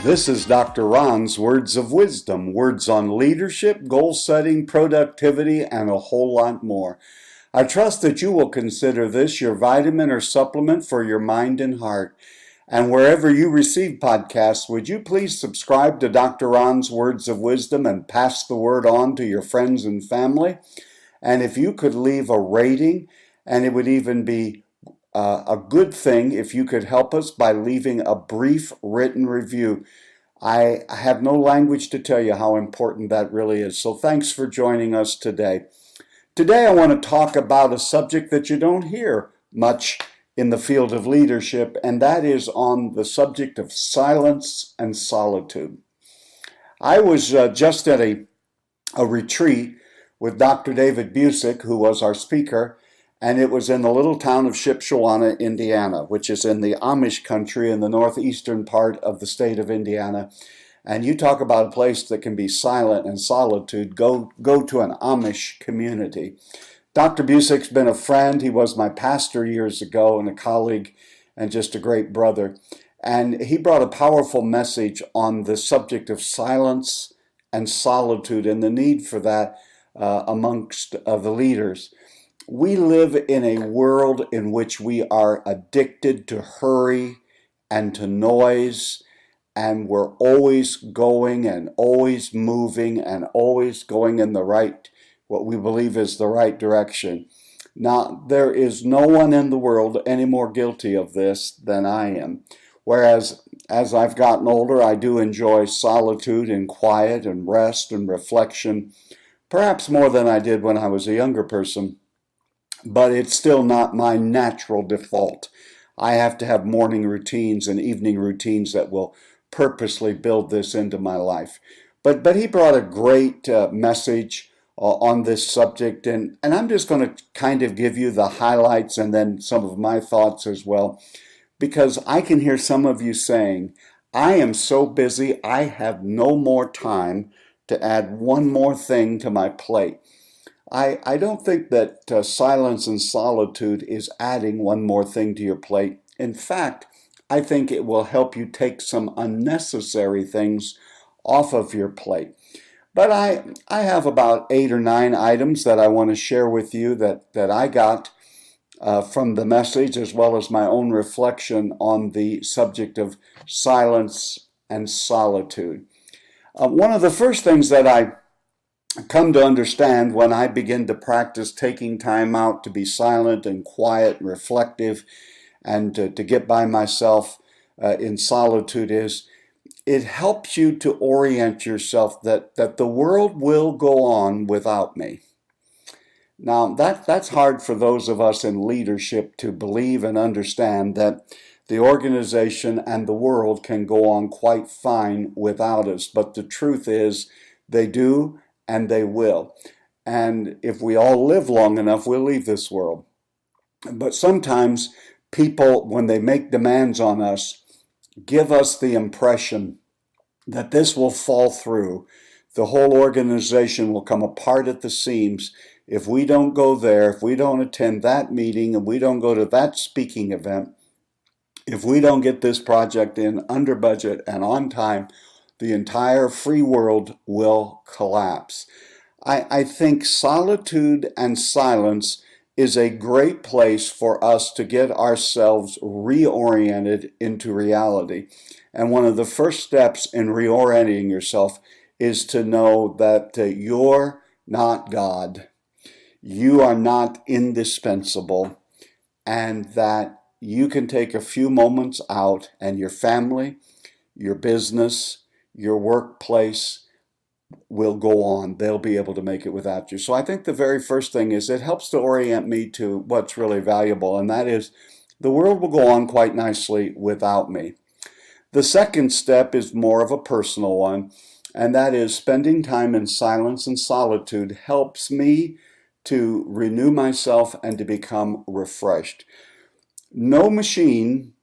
This is Dr. Ron's Words of Wisdom, words on leadership, goal setting, productivity, and a whole lot more. I trust that you will consider this your vitamin or supplement for your mind and heart. And wherever you receive podcasts, would you please subscribe to Dr. Ron's Words of Wisdom and pass the word on to your friends and family? And if you could leave a rating, and it would even be a good thing if you could help us by leaving a brief written review. I have no language to tell you how important that really is. So thanks for joining us today. Today I want to talk about a subject that you don't hear much in the field of leadership, and that is on the subject of silence and solitude. I was just at a retreat with Dr. David Busick, who was our speaker, and it was in the little town of Shipshewana, Indiana, which is in the Amish country in the northeastern part of the state of Indiana. And you talk about a place that can be silent and solitude, go to an Amish community. Dr. Busick's been a friend. He was my pastor years ago and a colleague and just a great brother. And he brought a powerful message on the subject of silence and solitude and the need for that amongst the leaders. We live in a world in which we are addicted to hurry and to noise, and we're always going and always moving and always going in the right, what we believe is the right direction. Now, there is no one in the world any more guilty of this than I am. Whereas, as I've gotten older, I do enjoy solitude and quiet and rest and reflection, perhaps more than I did when I was a younger person. But it's still not my natural default. I have to have morning routines and evening routines that will purposely build this into my life. But he brought a great message on this subject, and I'm just going to kind of give you the highlights and then some of my thoughts as well, because I can hear some of you saying, I am so busy, I have no more time to add one more thing to my plate. I don't think that silence and solitude is adding one more thing to your plate. In fact, I think it will help you take some unnecessary things off of your plate. But I have about 8 or 9 items that I want to share with you that I got from the message, as well as my own reflection on the subject of silence and solitude. One of the first things that I come to understand when I begin to practice taking time out to be silent and quiet and reflective and to get by myself in solitude is it helps you to orient yourself that the world will go on without me. Now, that's hard for those of us in leadership to believe and understand, that the organization and the world can go on quite fine without us. But the truth is, they do and they will. And if we all live long enough, we'll leave this world. But sometimes people, when they make demands on us, give us the impression that this will fall through. The whole organization will come apart at the seams if we don't go there, if we don't attend that meeting, and we don't go to that speaking event, if we don't get this project in under budget and on time, the entire free world will collapse. I think solitude and silence is a great place for us to get ourselves reoriented into reality. And one of the first steps in reorienting yourself is to know that you're not God. You are not indispensable, and that you can take a few moments out, and your family, your business, your workplace will go on. They'll be able to make it without you. So I think the very first thing is it helps to orient me to what's really valuable, and that is the world will go on quite nicely without me. The second step is more of a personal one, and that is spending time in silence and solitude helps me to renew myself and to become refreshed. No machine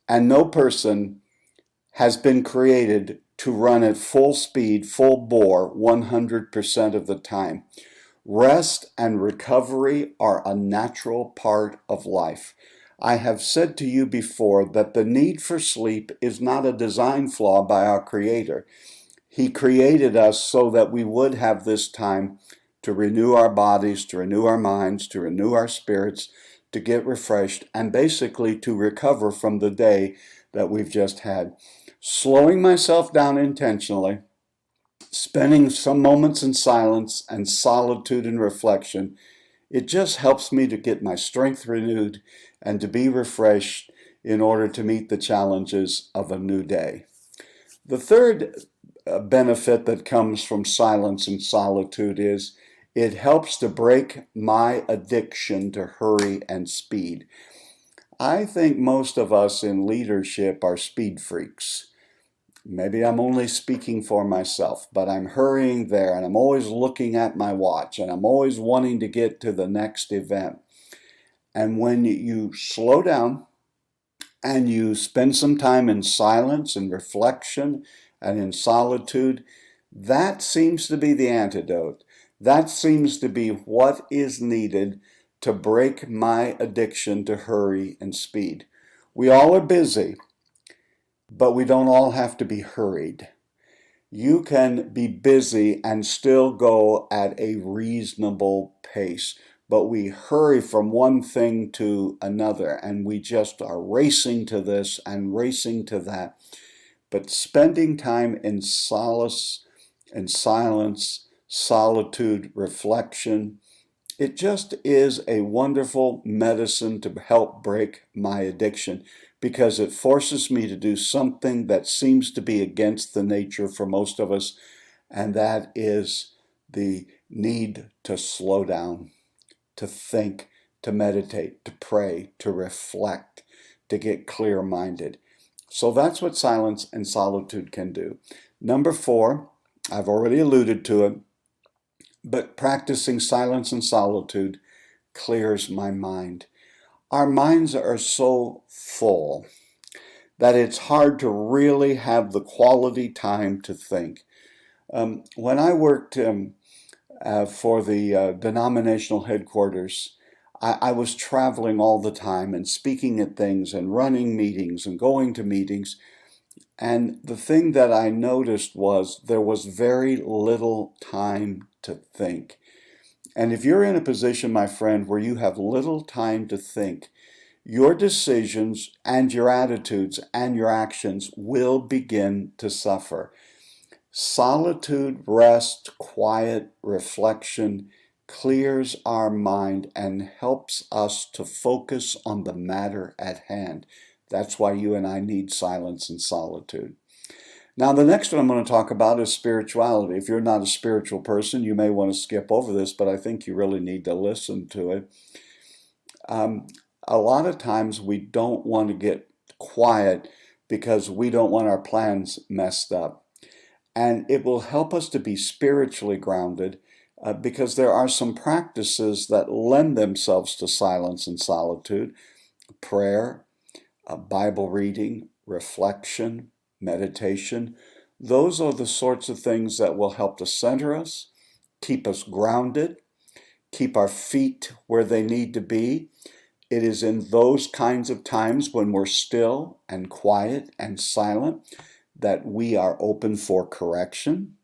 and no person has been created to run at full speed, full bore, 100% of the time. Rest and recovery are a natural part of life. I have said to you before that the need for sleep is not a design flaw by our Creator. He created us so that we would have this time to renew our bodies, to renew our minds, to renew our spirits, to get refreshed, and basically to recover from the day that we've just had. Slowing myself down intentionally, spending some moments in silence and solitude and reflection, it just helps me to get my strength renewed and to be refreshed in order to meet the challenges of a new day. The third benefit that comes from silence and solitude is it helps to break my addiction to hurry and speed. I think most of us in leadership are speed freaks. Maybe I'm only speaking for myself, but I'm hurrying there and I'm always looking at my watch and I'm always wanting to get to the next event. And when you slow down and you spend some time in silence and reflection and in solitude, that seems to be the antidote. That seems to be what is needed to break my addiction to hurry and speed. We all are busy, but we don't all have to be hurried. You can be busy and still go at a reasonable pace, but we hurry from one thing to another and we just are racing to this and racing to that. But spending time in solace and silence, solitude, reflection, it just is a wonderful medicine to help break my addiction because it forces me to do something that seems to be against the nature for most of us, and that is the need to slow down, to think, to meditate, to pray, to reflect, to get clear-minded. So that's what silence and solitude can do. Number 4, I've already alluded to it, but practicing silence and solitude clears my mind. Our minds are so full that it's hard to really have the quality time to think. When I worked for the denominational headquarters, I was traveling all the time and speaking at things and running meetings and going to meetings. And the thing that I noticed was there was very little time to think. And if you're in a position, my friend, where you have little time to think, your decisions and your attitudes and your actions will begin to suffer. Solitude, rest, quiet, reflection clears our mind and helps us to focus on the matter at hand. That's why you and I need silence and solitude. Now, the next one I'm going to talk about is spirituality. If you're not a spiritual person, you may want to skip over this, but I think you really need to listen to it. A lot of times we don't want to get quiet because we don't want our plans messed up. And it will help us to be spiritually grounded because there are some practices that lend themselves to silence and solitude: prayer, Bible reading, reflection, meditation. Those are the sorts of things that will help to center us, keep us grounded, keep our feet where they need to be. It is in those kinds of times when we're still and quiet and silent that we are open for correction.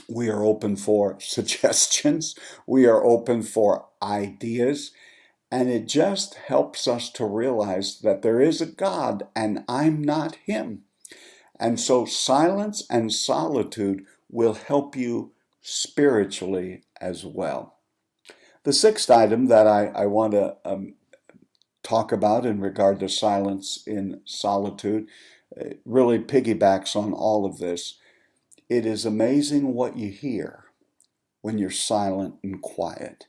We are open for suggestions. We are open for ideas. And it just helps us to realize that there is a God and I'm not him. And so silence and solitude will help you spiritually as well. The sixth item that I want to talk about in regard to silence in solitude really piggybacks on all of this. It is amazing what you hear when you're silent and quiet.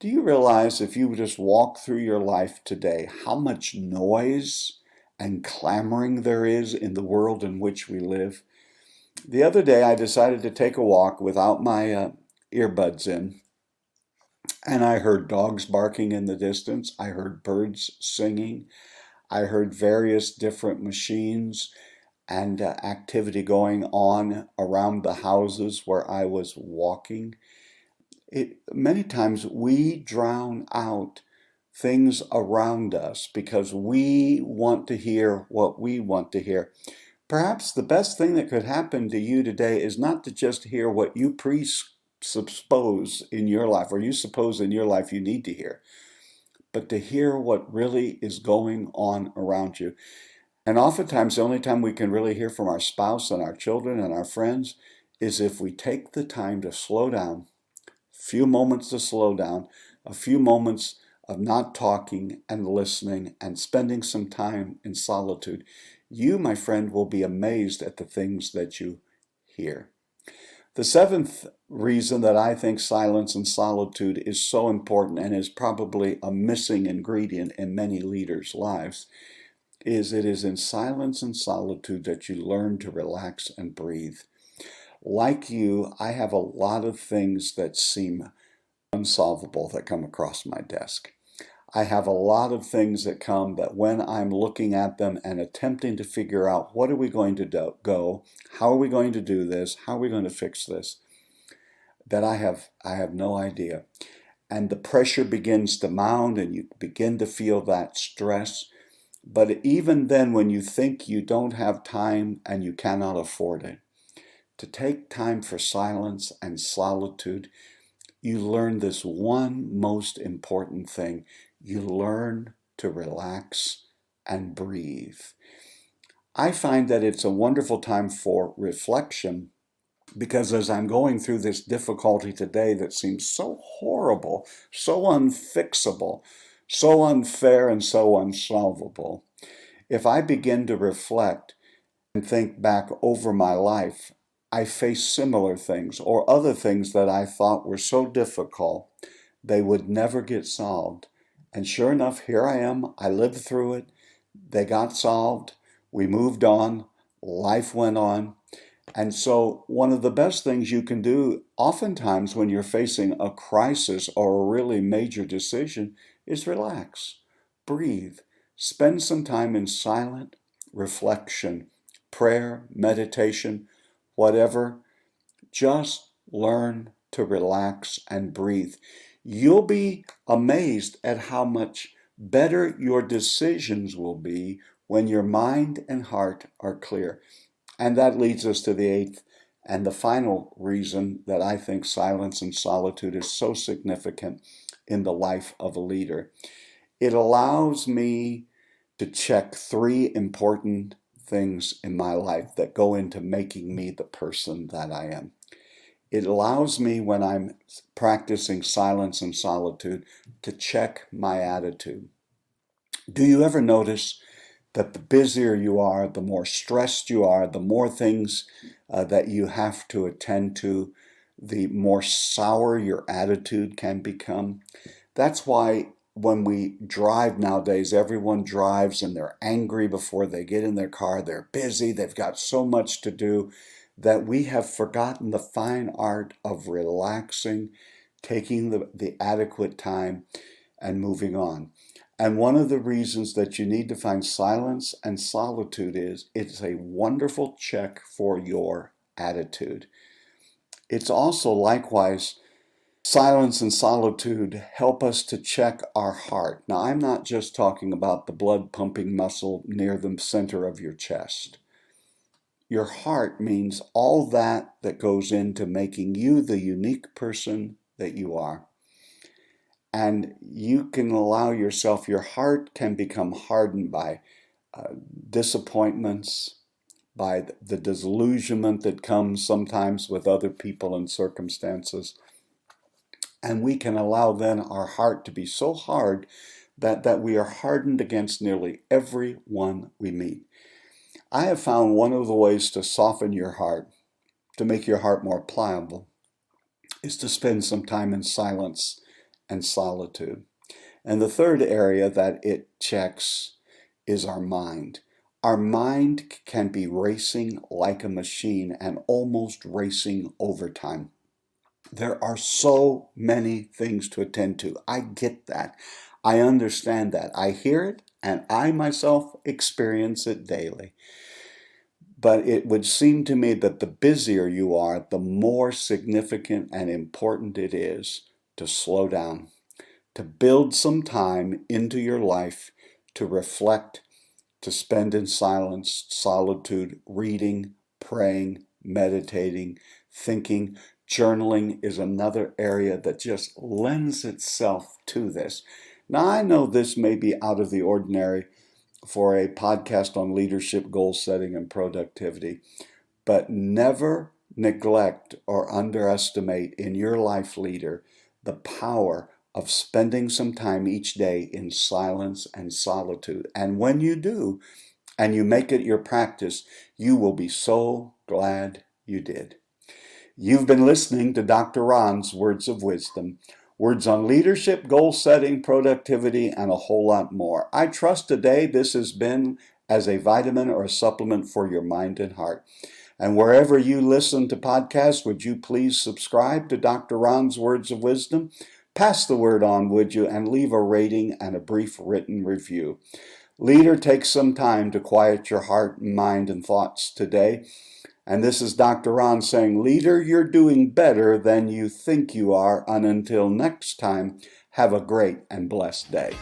Do you realize if you just walk through your life today, how much noise and clamoring there is in the world in which we live? The other day I decided to take a walk without my earbuds in, and I heard dogs barking in the distance. I heard birds singing. I heard various different machines and activity going on around the houses where I was walking. Many times we drown out things around us because we want to hear what we want to hear. Perhaps the best thing that could happen to you today is not to just hear what you presuppose in your life or you suppose in your life you need to hear, but to hear what really is going on around you. And oftentimes, the only time we can really hear from our spouse and our children and our friends is if we take the time to slow down, a few moments to slow down, a few moments of not talking and listening and spending some time in solitude. You, my friend, will be amazed at the things that you hear. The seventh reason that I think silence and solitude is so important and is probably a missing ingredient in many leaders' lives is it is in silence and solitude that you learn to relax and breathe. Like you, I have a lot of things that seem unsolvable that come across my desk. I have a lot of things that come that when I'm looking at them and attempting to figure out what are we going to go, how are we going to do this, how are we going to fix this, that I have no idea. And the pressure begins to mount and you begin to feel that stress. But even then, when you think you don't have time and you cannot afford it, to take time for silence and solitude, you learn this one most important thing. You learn to relax and breathe. I find that it's a wonderful time for reflection because as I'm going through this difficulty today that seems so horrible, so unfixable, so unfair, and so unsolvable, if I begin to reflect and think back over my life, I face similar things or other things that I thought were so difficult they would never get solved. And sure enough, here I am. I lived through it. They got solved. We moved on. Life went on. And so one of the best things you can do oftentimes when you're facing a crisis or a really major decision is relax, breathe, spend some time in silent reflection, prayer, meditation, whatever. Just learn to relax and breathe. You'll be amazed at how much better your decisions will be when your mind and heart are clear. And that leads us to the eighth and the final reason that I think silence and solitude is so significant in the life of a leader. It allows me to check three important things in my life that go into making me the person that I am. It allows me, when I'm practicing silence and solitude, to check my attitude. Do you ever notice that the busier you are, the more stressed you are, the more things that you have to attend to, the more sour your attitude can become? That's why when we drive nowadays, everyone drives and they're angry before they get in their car. They're busy. They've got so much to do that we have forgotten the fine art of relaxing, taking the adequate time and moving on. And one of the reasons that you need to find silence and solitude is it's a wonderful check for your attitude. It's also likewise, silence and solitude help us to check our heart. Now, I'm not just talking about the blood pumping muscle near the center of your chest. Your heart means all that goes into making you the unique person that you are. And you can allow yourself, your heart can become hardened by disappointments, by the disillusionment that comes sometimes with other people and circumstances. And we can allow then our heart to be so hard that we are hardened against nearly everyone we meet. I have found one of the ways to soften your heart, to make your heart more pliable, is to spend some time in silence and solitude. And the third area that it checks is our mind. Our mind can be racing like a machine and almost racing overtime. There are so many things to attend to. I get that. I understand that. I hear it, and I myself experience it daily. But it would seem to me that the busier you are, the more significant and important it is to slow down, to build some time into your life to reflect, to spend in silence, solitude, reading, praying, meditating, thinking. Journaling is another area that just lends itself to this. Now, I know this may be out of the ordinary for a podcast on leadership, goal setting, and productivity, but never neglect or underestimate in your life leader the power of spending some time each day in silence and solitude. And when you do, and you make it your practice, you will be so glad you did. You've been listening to Dr. Ron's Words of Wisdom, words on leadership, goal setting, productivity, and a whole lot more. I trust today this has been as a vitamin or a supplement for your mind and heart. And wherever you listen to podcasts, would you please subscribe to Dr. Ron's Words of Wisdom? Pass the word on, would you, and leave a rating and a brief written review. Leader, take some time to quiet your heart, mind, and thoughts today. And this is Dr. Ron saying, Leader, you're doing better than you think you are. And until next time, have a great and blessed day.